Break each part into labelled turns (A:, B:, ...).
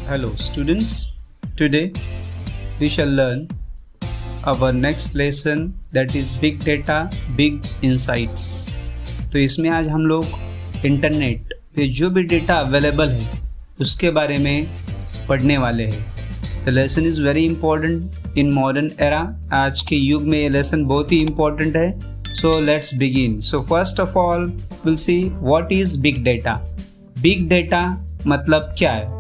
A: Hello students, today we shall learn our next lesson that is Big Data, Big Insights। तो इसमें आज हम लोग इंटरनेट पे जो भी डेटा अवेलेबल है उसके बारे में पढ़ने वाले हैं। The lesson is very important in modern era. आज के युग में ये लेसन बहुत ही इम्पॉर्टेंट है। So let's begin. So first of all will see what is big data. Big data मतलब क्या है,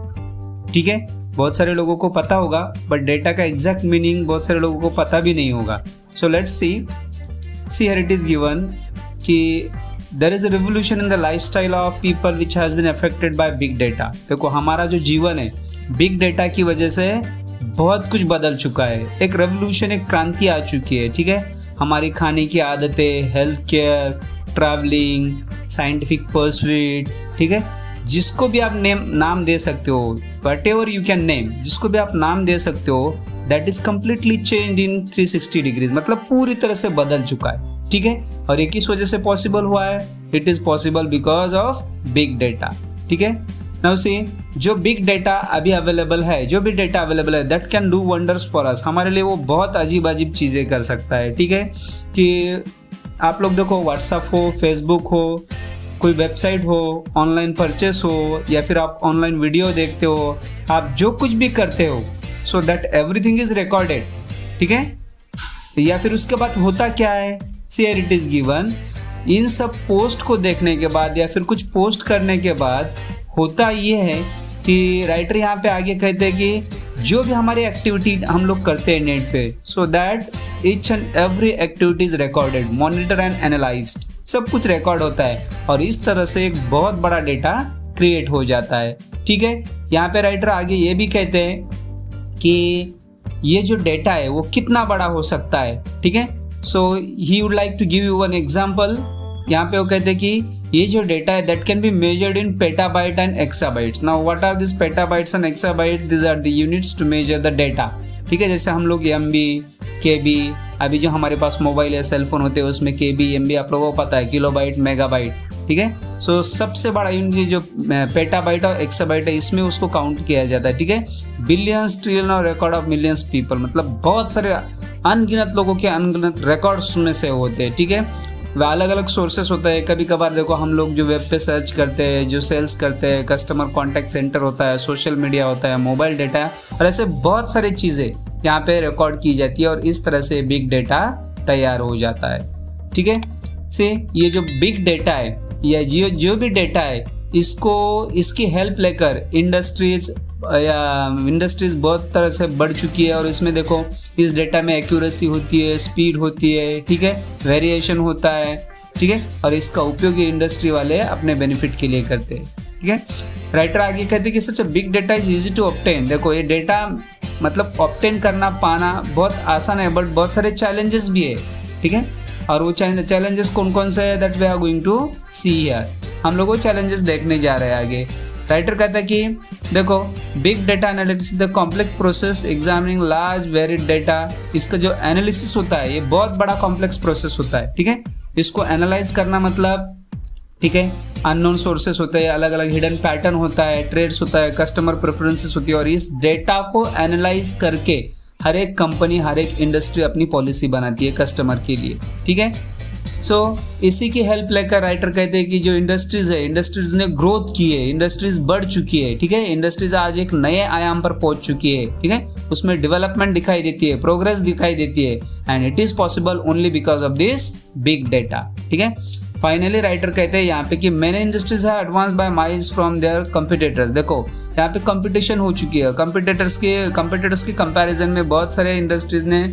A: ठीक है। बहुत सारे लोगों को पता होगा बट डेटा का एग्जैक्ट मीनिंग बहुत सारे लोगों को पता भी नहीं होगा। So let's see here it is given कि there is a revolution in the lifestyle of people which has been affected by big data. देखो हमारा जो जीवन है बिग डेटा की वजह से बहुत कुछ बदल चुका है। एक रेवोल्यूशन, एक क्रांति आ चुकी है, ठीक है। हमारी खाने की आदतें, health care, travelling, scientific pursuit, ठीक है। जिसको भी आप नाम दे सकते हो, what ever you can name, जिसको भी आप नाम दे सकते हो, that is completely change in 360 degrees, मतलब पूरी तरह से बदल चुका है, ठीक है। और ये किस वजह से पॉसिबल हुआ है? It is possible because of big data, ठीक है। नाउ सी, जो बिग डेटा अभी अवेलेबल है, जो भी डेटा अवेलेबल है, that can do wonders for us. हमारे लिए वो बहुत अजीब अजीब चीज़ें कर सकता है, ठीक है। कि आप लोग देखो, व्हाट्सअप हो, फेसबुक हो, कोई वेबसाइट हो, ऑनलाइन परचेस हो, या फिर आप ऑनलाइन वीडियो देखते हो, आप जो कुछ भी करते हो, so that everything is recorded, ठीक है। या फिर उसके बाद होता क्या है, हियर इट इज गिवन, इन सब पोस्ट को देखने के बाद या फिर कुछ पोस्ट करने के बाद होता ये है कि राइटर यहाँ पे आगे कहते हैं कि जो भी हमारी एक्टिविटी हम लोग करते हैं नेट पे, so that each and every activity is recorded, monitor and analysed, सब कुछ रिकॉर्ड होता है और इस तरह से एक बहुत बड़ा डेटा क्रिएट हो जाता है, ठीक है। यहाँ पे राइटर आगे ये भी कहते हैं कि ये जो डेटा है वो कितना बड़ा हो सकता है, ठीक है। So he would like to give you one example. यहाँ पे वो कहते हैं कि ये जो डेटा है that can be measured in petabyte and exabytes. Now what are this petabytes and exabytes? This are the units to measure the data, ठीक है। जैसे हम लोग MB, KB, अभी जो हमारे पास मोबाइल या सेलफोन होते हैं उसमें KB, MB आप लोगों को पता है, किलोबाइट, मेगाबाइट, ठीक है। सो सबसे बड़ा यूनिट जो पेटाबाइट और एक्साबाइट है, इसमें उसको काउंट किया जाता है, ठीक है। बिलियंस, ट्रिलियन और रिकॉर्ड ऑफ मिलियंस पीपल, मतलब बहुत सारे अनगिनत लोगों के अनगिनत रिकॉर्ड्स में से होते हैं, ठीक है। वह अलग अलग सोर्सेस होता है। कभी कभार देखो हम लोग जो वेब पे सर्च करते हैं, जो सेल्स करते हैं, कस्टमर कॉन्टैक्ट सेंटर होता है, सोशल मीडिया होता है, मोबाइल डेटा है, और ऐसे बहुत सारी चीज़ें यहाँ पे रिकॉर्ड की जाती है और इस तरह से बिग डेटा तैयार हो जाता है, ठीक है। से ये जो बिग डेटा है या जो भी डेटा है, इसकी हेल्प लेकर इंडस्ट्रीज बहुत तरह से बढ़ चुकी है। और इसमें देखो इस डेटा में एक्यूरेसी होती है, स्पीड होती है, ठीक है, वेरिएशन होता है, ठीक है। और इसका उपयोग इंडस्ट्री वाले अपने बेनिफिट के लिए करते हैं, ठीक है। राइटर आगे कहते हैं कि such big data is easy to obtain. देखो ये डेटा मतलब ऑब्टेन करना, पाना बहुत आसान है, बट बहुत सारे चैलेंजेस भी है, ठीक है। और वो चैलेंजेस कौन कौन से है that we are going to see here. हम लोग वो चैलेंजेस देखने जा रहे हैं आगे। राइटर कहता है कि देखो big data analytics the complex process examining large varied data. इसका जो एनालिसिस होता है ये बहुत बड़ा कॉम्प्लेक्स प्रोसेस होता है, ठीक है। इसको एनालाइज करना मतलब, ठीक है, अननोन सोर्सेस होते हैं, अलग अलग हिडन पैटर्न होता है, ट्रेड्स होता है, कस्टमर प्रेफरेंसेस होती है, और इस डेटा को एनालाइज करके हर एक कंपनी, हर एक इंडस्ट्री अपनी पॉलिसी बनाती है कस्टमर के लिए, ठीक है। सो इसी की हेल्प लेकर राइटर कहते हैं कि जो इंडस्ट्रीज है, इंडस्ट्रीज ने ग्रोथ की है, इंडस्ट्रीज बढ़ चुकी है, ठीक है। इंडस्ट्रीज आज एक नए आयाम पर पहुंच चुकी है, ठीक है। उसमें डेवलपमेंट दिखाई देती है, प्रोग्रेस दिखाई देती है, and it is possible only because of this big data, ठीक है। फाइनली राइटर कहते हैं यहाँ पे कि मैनी इंडस्ट्रीज है advance by miles from their competitors. देखो यहाँ पे कंपटीशन हो चुकी है, कंपटीटर्स के कंपैरिजन में बहुत सारे इंडस्ट्रीज ने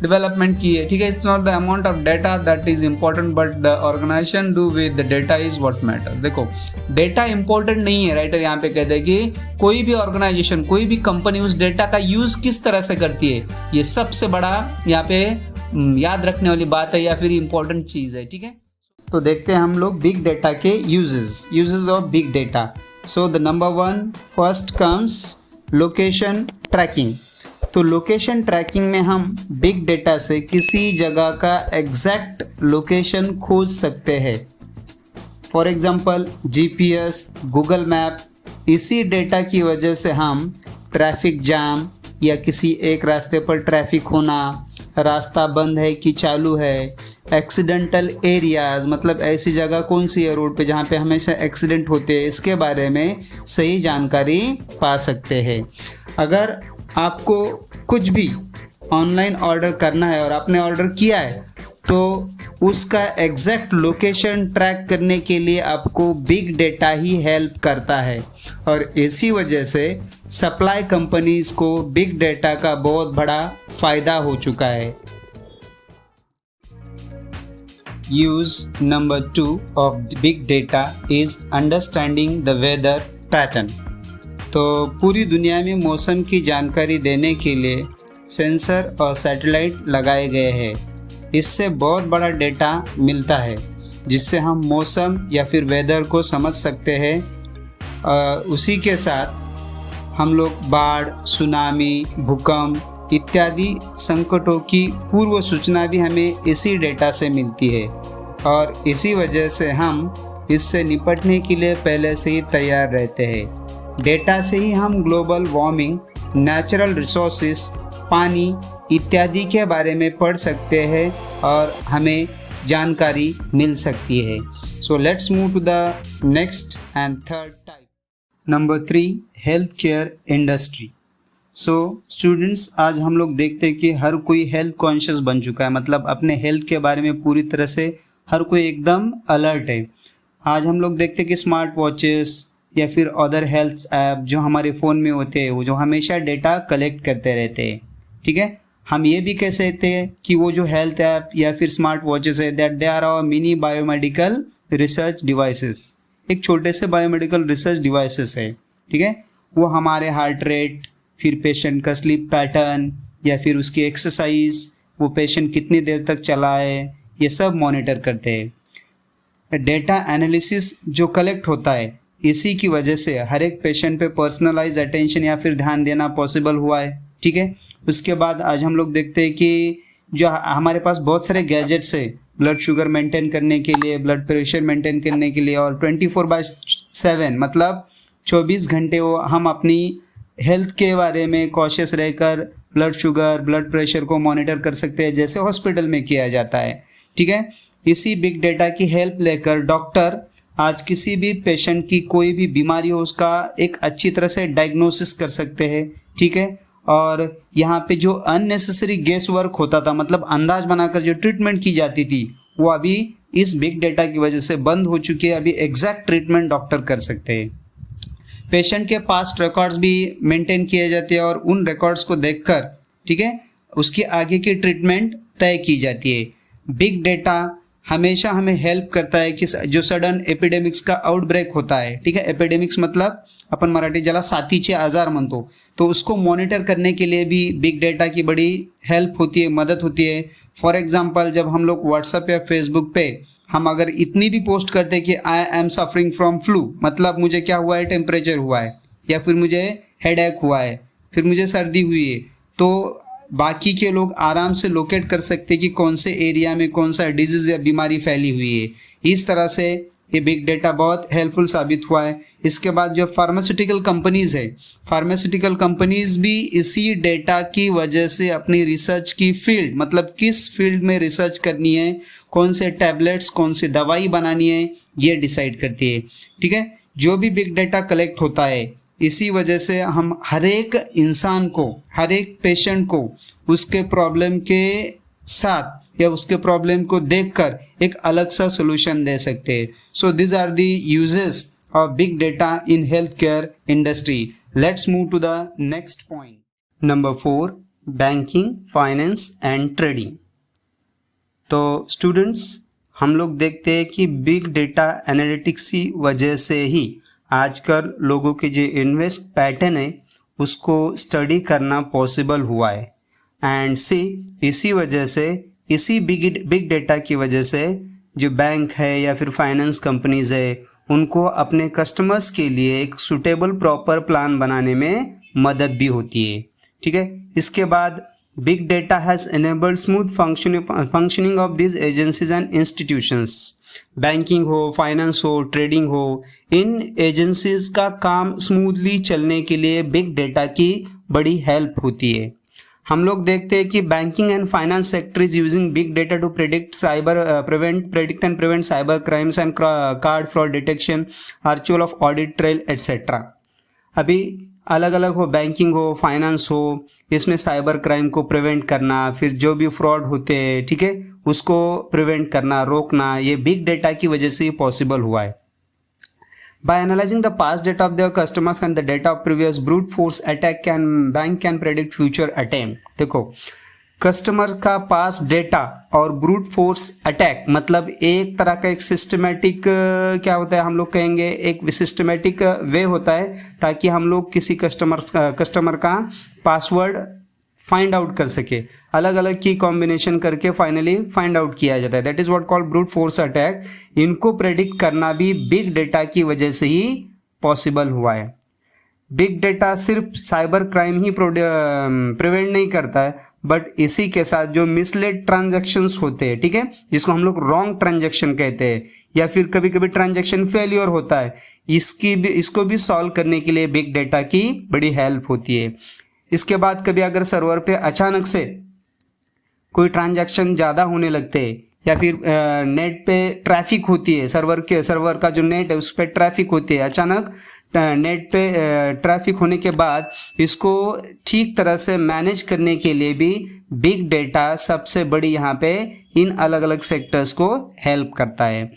A: डेवलपमेंट की है, ठीक है। It's not the amount of data that is important but the organisation do with the data is what matter. देखो डेटा इंपॉर्टेंट नहीं है, राइटर यहाँ पे कहते हैं कि कोई भी ऑर्गेनाइजेशन, कोई भी कंपनी उस डेटा का यूज किस तरह से करती है, ये सबसे बड़ा यहाँ पे याद रखने वाली बात है या फिर इम्पोर्टेंट चीज है, ठीक है। तो देखते हैं हम लोग बिग डेटा के uses of big data. So the number 1 first comes location tracking. तो लोकेशन ट्रैकिंग में हम बिग डेटा से किसी जगह का एग्जैक्ट लोकेशन खोज सकते हैं। For example GPS, Google map, इसी डेटा की वजह से हम ट्रैफिक जाम या किसी एक रास्ते पर ट्रैफिक होना, रास्ता बंद है कि चालू है, एक्सीडेंटल एरियाज़ मतलब ऐसी जगह कौन सी है रोड पे जहाँ पे हमेशा एक्सीडेंट होते हैं, इसके बारे में सही जानकारी पा सकते हैं। अगर आपको कुछ भी ऑनलाइन ऑर्डर करना है और आपने ऑर्डर किया है तो उसका एग्जैक्ट लोकेशन ट्रैक करने के लिए आपको बिग डेटा ही हेल्प करता है, और इसी वजह से सप्लाई कंपनीज को बिग डेटा का बहुत बड़ा फ़ायदा हो चुका है। Use number 2 of big data is understanding the weather pattern. तो पूरी दुनिया में मौसम की जानकारी देने के लिए सेंसर और सैटेलाइट लगाए गए हैं। इससे बहुत बड़ा डेटा मिलता है जिससे हम मौसम या फिर वेदर को समझ सकते हैं। उसी के साथ हम लोग बाढ़, सुनामी, भूकंप इत्यादि संकटों की पूर्व सूचना भी हमें इसी डेटा से मिलती है, और इसी वजह से हम इससे निपटने के लिए पहले से ही तैयार रहते हैं। डेटा से ही हम ग्लोबल वार्मिंग, नेचुरल रिसोर्सेस, पानी इत्यादि के बारे में पढ़ सकते हैं और हमें जानकारी मिल सकती है। So let's move to the next and third type. Number 3, health care industry. So students, आज हम लोग देखते हैं कि हर कोई हेल्थ कॉन्शियस बन चुका है, मतलब अपने हेल्थ के बारे में पूरी तरह से हर कोई एकदम अलर्ट है। आज हम लोग देखते हैं कि स्मार्ट वॉचेस या फिर अदर हेल्थ ऐप जो हमारे फ़ोन में होते हैं वो जो हमेशा डेटा कलेक्ट करते रहते हैं। ठीक है, हम ये भी कह सकते हैं कि वो जो हेल्थ ऐप या फिर स्मार्ट वॉचेस है that they are our mini biomedical research devices. एक छोटे से बायोमेडिकल रिसर्च डिवाइसेस है। ठीक है, वो हमारे हार्ट रेट, फिर पेशेंट का स्लीप पैटर्न या फिर उसकी एक्सरसाइज, वो पेशेंट कितनी देर तक चला है, ये सब मॉनिटर करते हैं। डेटा एनालिसिस जो कलेक्ट होता है, इसी की वजह से हर एक पेशेंट पे पर्सनलाइज अटेंशन या फिर ध्यान देना पॉसिबल हुआ है। ठीक है, उसके बाद आज हम लोग देखते हैं कि जो हमारे पास बहुत सारे गैजेट्स है ब्लड शुगर मेंटेन करने के लिए, ब्लड प्रेशर मेंटेन करने के लिए, और 24/7 मतलब 24 घंटे वो हम अपनी हेल्थ के बारे में कॉशियस रहकर ब्लड शुगर, ब्लड प्रेशर को मॉनिटर कर सकते हैं जैसे हॉस्पिटल में किया जाता है। ठीक है, इसी बिग डेटा की हेल्प लेकर डॉक्टर आज किसी भी पेशेंट की कोई भी बीमारी हो उसका एक अच्छी तरह से डायग्नोसिस कर सकते हैं। ठीक है, और यहाँ पे जो अननेसेसरी गेस वर्क होता था, मतलब अंदाज बनाकर जो ट्रीटमेंट की जाती थी, वो अभी इस बिग डेटा की वजह से बंद हो चुकी है। अभी एग्जैक्ट ट्रीटमेंट डॉक्टर कर सकते हैं। पेशेंट के पास्ट रिकॉर्ड्स भी मेंटेन किए जाते हैं और उन रिकॉर्ड्स को देखकर, ठीक है, उसकी आगे की ट्रीटमेंट तय की जाती है। बिग डेटा हमेशा हमें हेल्प करता है कि जो सडन एपिडेमिक्स का आउटब्रेक होता है, ठीक है, एपिडेमिक्स मतलब अपन मराठी ज्याला साथीचे आजार म्हणतो, तो उसको मॉनिटर करने के लिए भी बिग डेटा की बड़ी हेल्प होती है, मदद होती है। फॉर एग्जांपल, जब हम लोग व्हाट्सएप या फेसबुक पे हम अगर इतनी भी पोस्ट करते हैं कि I am suffering from flu, मतलब मुझे क्या हुआ है, टेम्परेचर हुआ है, या फिर मुझे हेडेक हुआ है, फिर मुझे सर्दी हुई है, तो बाकी के लोग आराम से लोकेट कर सकते हैं कि कौन से एरिया में कौन सा डिजीज या बीमारी फैली हुई है। इस तरह से ये बिग डेटा बहुत हेल्पफुल साबित हुआ है। इसके बाद जो फार्मास्यूटिकल कंपनीज है, फार्मास्यूटिकल कंपनीज भी इसी डेटा की वजह से अपनी रिसर्च की फील्ड, मतलब किस फील्ड में रिसर्च करनी है, कौन से टैबलेट्स, कौन सी दवाई बनानी है, ये डिसाइड करती है। ठीक है, जो भी बिग डेटा कलेक्ट होता है, इसी वजह से हम हर एक इंसान को, हर एक पेशेंट को उसके प्रॉब्लम के साथ या उसके प्रॉब्लम को देखकर एक अलग सा सोल्यूशन दे सकते हैं। So this are the uses of big data in health care industry. Let's move to the next point. Number 4, banking, finance and trading. तो स्टूडेंट्स, हम लोग देखते हैं कि बिग डेटा एनालिटिक्स की वजह से ही आजकल लोगों के जो इन्वेस्ट पैटर्न है उसको स्टडी करना पॉसिबल हुआ है। एंड सी, इसी वजह से, इसी बिग डेटा की वजह से जो बैंक है या फिर फाइनेंस कंपनीज है, उनको अपने कस्टमर्स के लिए एक सूटेबल प्रॉपर प्लान बनाने में मदद भी होती है। ठीक है, इसके बाद Big data has enabled smooth functioning of these agencies and institutions. Banking हो, फाइनेंस हो, ट्रेडिंग हो, इन एजेंसीज का काम स्मूथली चलने के लिए बिग डेटा की बड़ी हेल्प होती है। हम लोग देखते हैं कि banking and finance sector is using big data to predict and prevent cyber crimes and card fraud detection, virtual of audit trail etcetera. अभी अलग अलग हो, बैंकिंग हो, फाइनेंस हो, इसमें साइबर क्राइम को प्रिवेंट करना, फिर जो भी फ्रॉड होते हैं, ठीक है, उसको प्रिवेंट करना, रोकना, ये बिग डेटा की वजह से ही पॉसिबल हुआ है। By analyzing the past data of their customers and the data of previous brute force attack bank can predict future attempt। देखो, कस्टमर का पास डेटा और ब्रूट फोर्स अटैक मतलब एक तरह का एक सिस्टमेटिक क्या होता है, हम लोग कहेंगे एक सिस्टमेटिक वे होता है ताकि हम लोग किसी कस्टमर का पासवर्ड फाइंड आउट कर सके, अलग अलग की कॉम्बिनेशन करके फाइनली फाइंड आउट किया जाता है। That is what called brute force attack. इनको प्रेडिक्ट करना भी बिग डेटा की वजह से ही पॉसिबल हुआ है। बिग डेटा सिर्फ साइबर क्राइम ही प्रिवेंट नहीं करता है, बट इसी के साथ जो मिसलेड ट्रांजैक्शंस होते हैं, ठीक है, जिसको हम लोग रॉन्ग ट्रांजैक्शन कहते हैं, या फिर कभी कभी ट्रांजैक्शन फेलियर होता है, इसको भी सॉल्व करने के लिए बिग डेटा की बड़ी हेल्प होती है। इसके बाद कभी अगर सर्वर पे अचानक से कोई ट्रांजैक्शन ज़्यादा होने लगते हैं या फिर नेट पे ट्रैफिक होती है, सर्वर का जो नेट है उस पर ट्रैफिक होती है, अचानक नेट पे ट्रैफिक होने के बाद इसको ठीक तरह से मैनेज करने के लिए भी बिग डेटा सबसे बड़ी यहाँ पे इन अलग अलग सेक्टर्स को हेल्प करता है।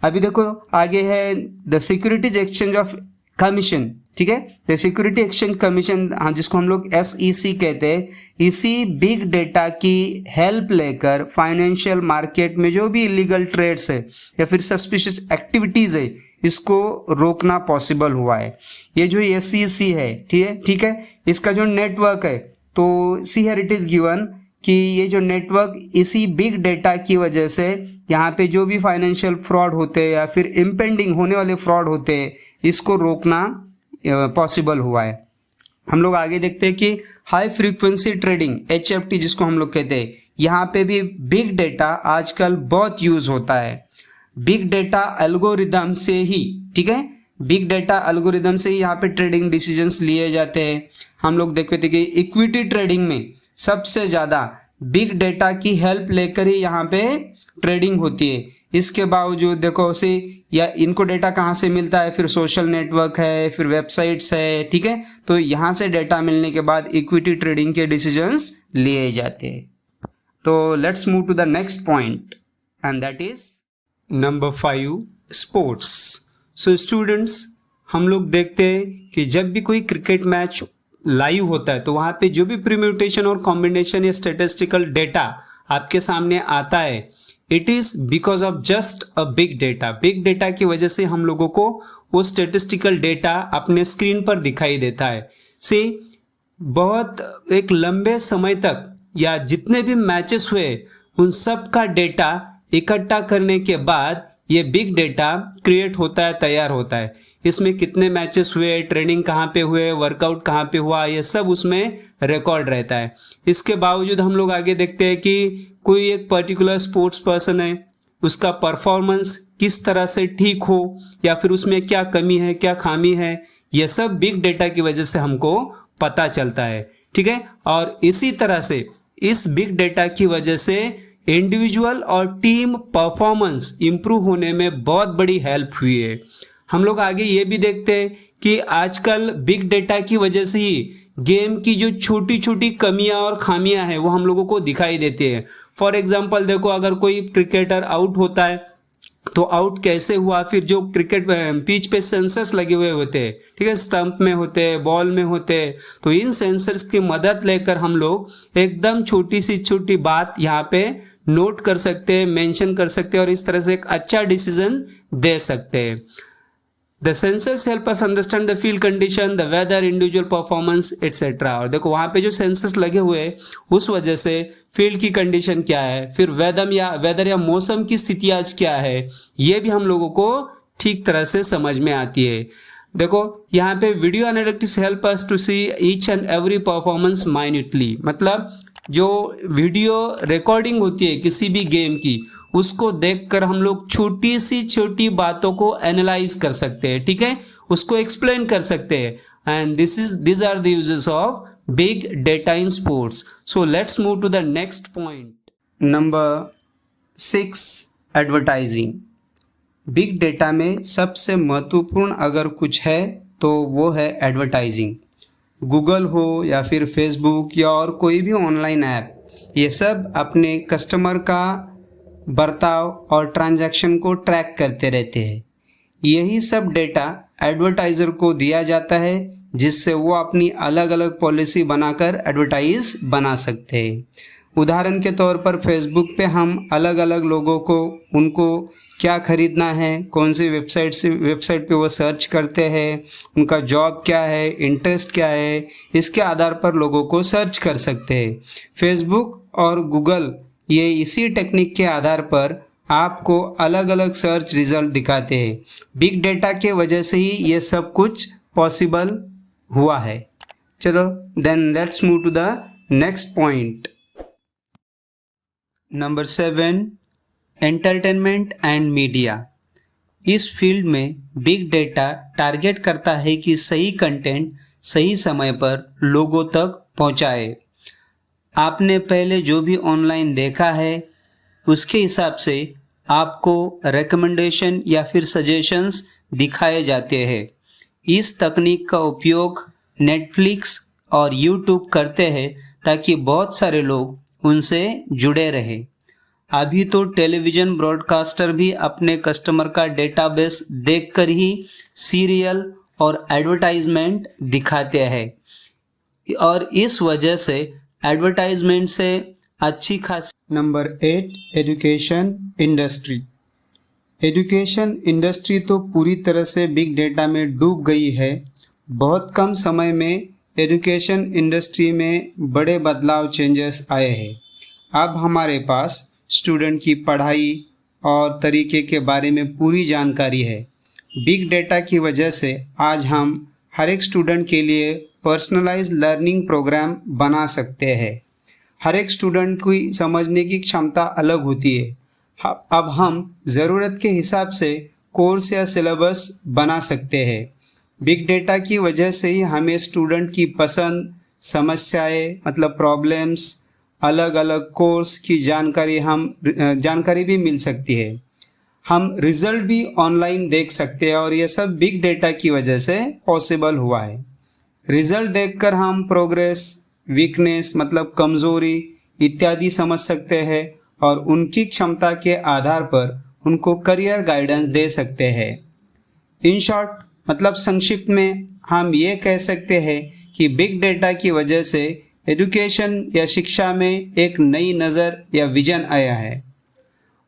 A: अभी देखो आगे है the securities exchange of commission, ठीक है, द सिक्योरिटी एक्सचेंज कमीशन, हाँ, जिसको हम लोग SEC कहते हैं, इसी बिग डेटा की हेल्प लेकर फाइनेंशियल मार्केट में जो भी इलीगल ट्रेड्स है या फिर सस्पिशियस एक्टिविटीज है, इसको रोकना पॉसिबल हुआ है। ये जो SEC है, ठीक है, इसका जो नेटवर्क है, तो सी हियर इट इज गिवन कि ये जो नेटवर्क इसी बिग डेटा की वजह से यहाँ पे जो भी फाइनेंशियल फ्रॉड होते हैं या फिर इम्पेंडिंग होने वाले फ्रॉड होते हैं, इसको रोकना पॉसिबल हुआ है। हम लोग आगे देखते हैं कि हाई फ्रीक्वेंसी ट्रेडिंग HFT जिसको हम लोग कहते हैं, यहाँ पे भी बिग डेटा आजकल बहुत यूज होता है। बिग डेटा एल्गोरिदम से ही, ठीक है, बिग डेटा एल्गोरिदम से ही यहाँ पे ट्रेडिंग डिसीजंस लिए जाते हैं। हम लोग देखते थे कि इक्विटी ट्रेडिंग में सबसे ज़्यादा बिग डेटा की हेल्प लेकर ही यहाँ पे ट्रेडिंग होती है। इसके बावजूद देखो से या इनको डेटा कहाँ से मिलता है, फिर सोशल नेटवर्क है, फिर वेबसाइट्स है, ठीक है, तो यहाँ से डेटा मिलने के बाद इक्विटी ट्रेडिंग के डिसीजंस लिए जाते हैं। तो let's move to the next point and that is number 5, sports. So students, हम लोग देखते हैं कि जब भी कोई क्रिकेट मैच लाइव होता है तो वहाँ पे जो भी परम्यूटेशन और कॉम्बिनेशन या स्टैटिस्टिकल डेटा आपके सामने आता है, it is because of just a big data. Big data की वजह से हम लोगों को वो स्टैटिस्टिकल डेटा अपने स्क्रीन पर दिखाई देता है। से बहुत एक लंबे समय तक या जितने भी मैचेस हुए उन सब का डेटा इकट्ठा करने के बाद ये बिग डेटा क्रिएट होता है, तैयार होता है। इसमें कितने मैचेस हुए, ट्रेनिंग कहाँ पे हुए, वर्कआउट कहाँ पे हुआ, ये सब उसमें रिकॉर्ड रहता है। इसके बावजूद हम लोग आगे देखते हैं कि कोई एक पर्टिकुलर स्पोर्ट्स पर्सन है, उसका परफॉर्मेंस किस तरह से ठीक हो या फिर उसमें क्या कमी है, क्या खामी है, ये सब बिग डेटा की वजह से हमको पता चलता है, ठीक है। और इसी तरह से इस बिग डेटा की वजह से इंडिविजुअल और टीम परफॉर्मेंस इंप्रूव होने में बहुत बड़ी हेल्प हुई है। हम लोग आगे ये भी देखते हैं कि आजकल बिग डेटा की वजह से ही गेम की जो छोटी छोटी कमियां और खामियां हैं वो हम लोगों को दिखाई देती है। फॉर एग्जांपल देखो, अगर कोई क्रिकेटर आउट होता है तो आउट कैसे हुआ, फिर जो क्रिकेट पिच पे सेंसर्स लगे हुए होते हैं, ठीक है, स्टंप में होते हैं, बॉल में होते हैं, तो इन सेंसर्स की मदद लेकर हम लोग एकदम छोटी सी छोटी बात यहाँ पे नोट कर सकते हैं, मेंशन कर सकते हैं और इस तरह से एक अच्छा डिसीजन दे सकते हैं। The sensors help us understand the field condition, the weather, individual performance, etc. और देखो वहाँ पे जो सेंसर्स लगे हुए हैं उस वजह से फील्ड की कंडीशन क्या है, फिर वेदर या मौसम की स्थिति आज क्या है, ये भी हम लोगों को ठीक तरह से समझ में आती है। देखो यहाँ पे video analytics help us to see each and every performance minutely, मतलब जो वीडियो रिकॉर्डिंग होती है किसी भी गेम की, उसको देखकर हम लोग छोटी सी छोटी बातों को एनालाइज कर सकते हैं, ठीक है, उसको एक्सप्लेन कर सकते हैं। And these are the uses of big data in sports. So let's move to the next point. Number 6, advertising. Big data में सबसे महत्वपूर्ण अगर कुछ है तो वो है एडवर्टाइजिंग। गूगल हो या फिर फेसबुक या और कोई भी ऑनलाइन ऐप, ये सब अपने कस्टमर का बर्ताव और ट्रांजैक्शन को ट्रैक करते रहते हैं। यही सब डेटा एडवर्टाइज़र को दिया जाता है, जिससे वो अपनी अलग अलग पॉलिसी बनाकर एडवर्टाइज बना सकते हैं। उदाहरण के तौर पर फेसबुक पे हम अलग अलग लोगों को उनको क्या खरीदना है, कौन सी वेबसाइट पे वो सर्च करते हैं, उनका जॉब क्या है, इंटरेस्ट क्या है, इसके आधार पर लोगों को सर्च कर सकते हैं। फेसबुक और गूगल ये इसी टेक्निक के आधार पर आपको अलग अलग सर्च रिजल्ट दिखाते हैं। बिग डेटा के वजह से ही ये सब कुछ पॉसिबल हुआ है। चलो then let's move to the next point. Number 7, entertainment and media. इस फील्ड में बिग डेटा टारगेट करता है कि सही कंटेंट सही समय पर लोगों तक पहुंचाए। आपने पहले जो भी ऑनलाइन देखा है उसके हिसाब से आपको रिकमेंडेशन या फिर सजेशंस दिखाए जाते हैं। इस तकनीक का उपयोग नेटफ्लिक्स और यूट्यूब करते हैं ताकि बहुत सारे लोग उनसे जुड़े रहें। अभी तो टेलीविज़न ब्रॉडकास्टर भी अपने कस्टमर का डेटाबेस देखकर ही सीरियल और एडवर्टाइजमेंट दिखाते हैं और इस वजह से एडवर्टाइजमेंट से अच्छी खासी। Number 8, education industry. Education industry तो पूरी तरह से बिग डेटा में डूब गई है। बहुत कम समय में एजुकेशन इंडस्ट्री में बड़े बदलाव, चेंजेस आए हैं। अब हमारे पास स्टूडेंट की पढ़ाई और तरीके के बारे में पूरी जानकारी है। बिग डेटा की वजह से आज हम हर एक स्टूडेंट के लिए पर्सनलाइज्ड लर्निंग प्रोग्राम बना सकते हैं। हर एक स्टूडेंट की समझने की क्षमता अलग होती है। अब हम ज़रूरत के हिसाब से कोर्स या सिलेबस बना सकते हैं। बिग डेटा की वजह से ही हमें स्टूडेंट की पसंद, समस्याएं मतलब प्रॉब्लम्स, अलग अलग कोर्स की जानकारी भी मिल सकती है। हम रिज़ल्ट भी ऑनलाइन देख सकते हैं और ये सब बिग डेटा की वजह से पॉसिबल हुआ है। रिज़ल्ट देखकर हम प्रोग्रेस, वीकनेस मतलब कमज़ोरी इत्यादि समझ सकते हैं और उनकी क्षमता के आधार पर उनको करियर गाइडेंस दे सकते हैं। इन शॉर्ट मतलब संक्षिप्त में हम ये कह सकते हैं कि बिग डेटा की वजह से एजुकेशन या शिक्षा में एक नई नज़र या विजन आया है।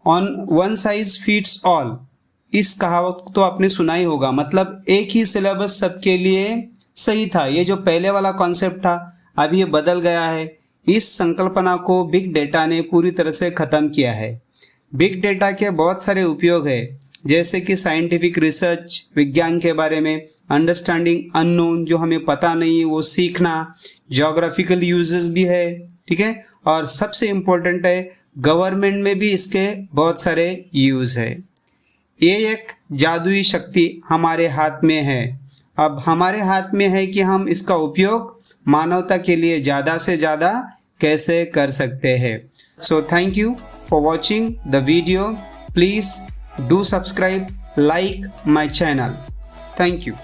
A: On one size fits all, इस कहावत तो आपने सुना ही होगा, मतलब एक ही सिलेबस सबके लिए सही था। ये जो पहले वाला कॉन्सेप्ट था अब ये बदल गया है। इस संकल्पना को बिग डेटा ने पूरी तरह से ख़त्म किया है। बिग डेटा के बहुत सारे उपयोग है, जैसे कि साइंटिफिक रिसर्च, विज्ञान के बारे में, अंडरस्टैंडिंग अननोन जो हमें पता नहीं वो सीखना, जोग्राफिकल यूजेस भी है, ठीक है, और सबसे इम्पोर्टेंट है गवर्नमेंट में भी इसके बहुत सारे यूज़ है। ये एक जादुई शक्ति हमारे हाथ में है। अब हमारे हाथ में है कि हम इसका उपयोग मानवता के लिए ज़्यादा से ज़्यादा कैसे कर सकते हैं। So thank you for watching the video. Please do subscribe, like my channel. Thank you.